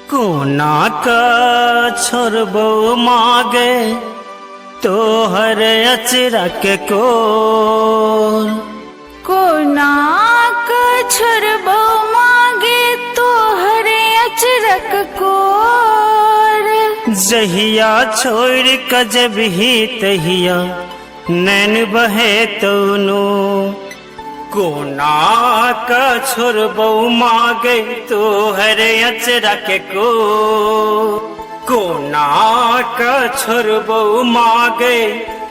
कोना का छोड़बो मागे तोहर अचरा के कोर। कोना का छोड़बो मागे तोहर अचरक कोर। जहिया छोड़ क जब ही तहिया नैन बहे तोनो। कोना का छोड़बो मागे तोहर अचरा के कोर। कोना का छोड़बो मागे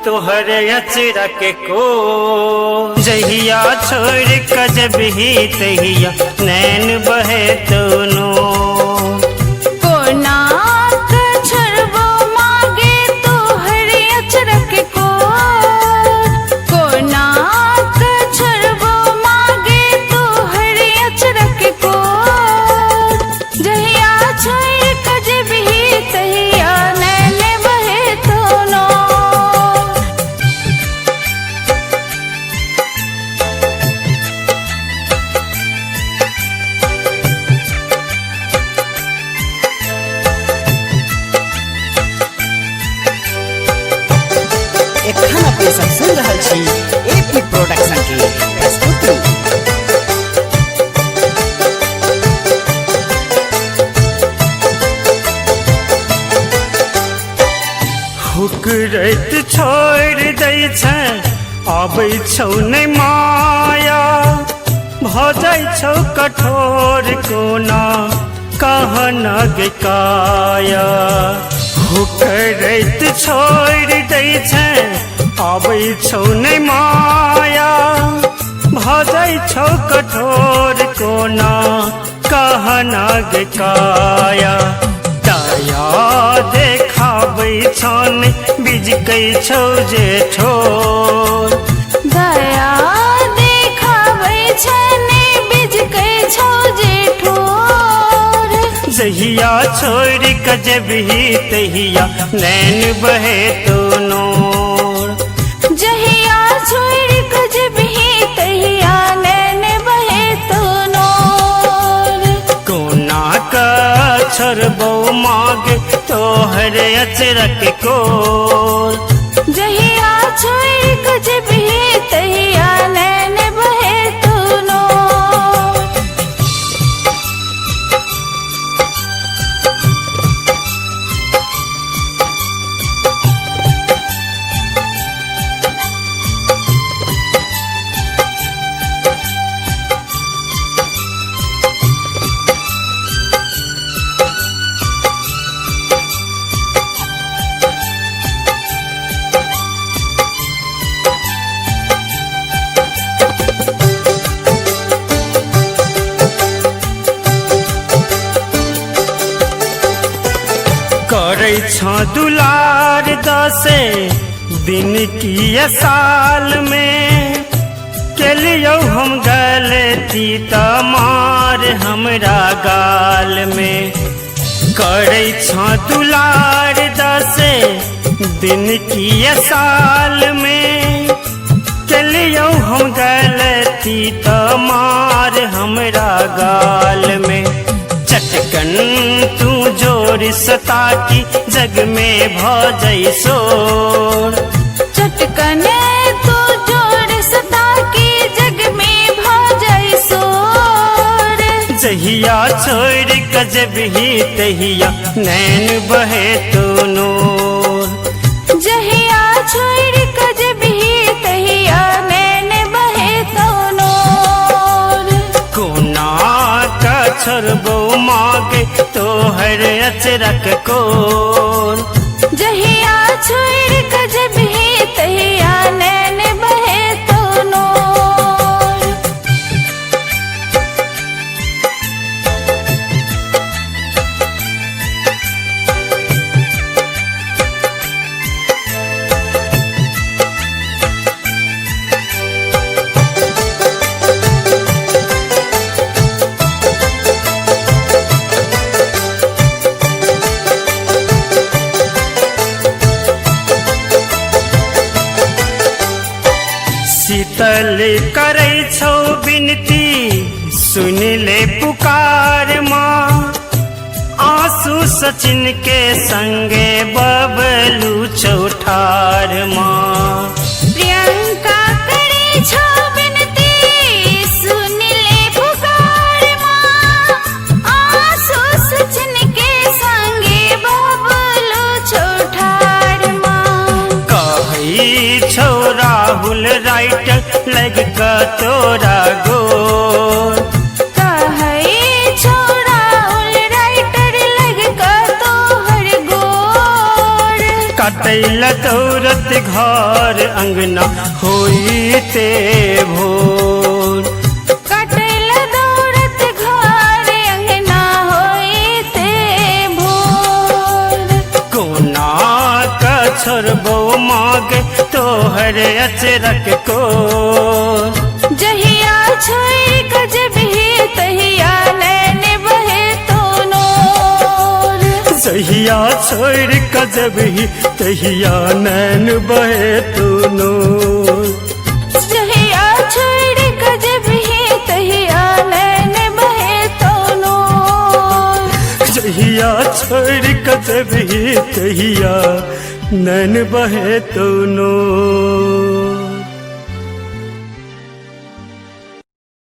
तोहर अचरा के कोर। जहिया छोड़ क जब ही तहिया नैन बहे तोनो। कोना का छोड़बो मागे तोहर अचरक कोर। कोना का छोड़बो मागे तोहर अचरक कोर। जहिया छोड़ क जब ही तहिया नैन बहे तोनो। एखन अपने सब सुन रहल छी एपी प्रोडक्शन के प्रस्तुति। हुकरैत छोड़ दै छै आबै छौ नै माया। भ जाइ छौ कठोर कोना कहन गे काया। हुकरैत छोड़ दै छै आबै छौ नै माया। भ जाइ छौ कठोर कोना कहन गे काया। दया देखाबै छौ नै बिजकै छौ जे ठोर। दया देखाबै छै नै बिजकै छौ जे ठोर। जहिया छोड़ क जब ही तहिया नैन बहे तोनो। जहिया छोड़ क जब ही तहिया नैन बहे तोनो। कोना का छोड़बो मागे तोहर अचरा के कोर। जहिया छोड़ क जब ही तहिया नैन बहे तोनो। करै छौ दुलार दसे दिन की साल में। केलियौ हम गलती त मार हमरा गाल में। करै छौ दुलार दसे दिन की साल में। केलियौ हम गलती त मार हमरा गाल में। चटकन तू जोर सता की जग में भ जाइ शोर। चटकन तू जोर सता की जग में भ जाइ शोर। जहिया छोड़ क जब ही तहिया नैन बहे तोनो। जहिया छोड़ क जब ही तहिया नैन बहे तोनो। कोना का छोड़बो मागे तोहर अचरा के कोर। जहिया छोड़ क जब ही तहिया नैन बहे तोनो। आंसू सचिन के संगे बबलू चौठार माँ प्रियंका करे छो विनती सुन ले पुकार माँ आंसू सचिन के संगे बबलू चौठार माँ कही छौ राहुल राइटर लग का तोरा गो कटैल दौरत घर अंगना होइते भोर कटैल दौरत घर अंगना होइते भोर कोना का छोड़बो मागे तोहर अचरक को जहिया छोड़ के जबही तहिया नैन बहे तो नोर जहिया छोड़ के जबही तहिया नैन बहे तू नूर जहिया छोड़ के जबही तहिया नैन बहे तो नोर जहिया छोड़ के जबही तहिया नैन बहे तू नूर।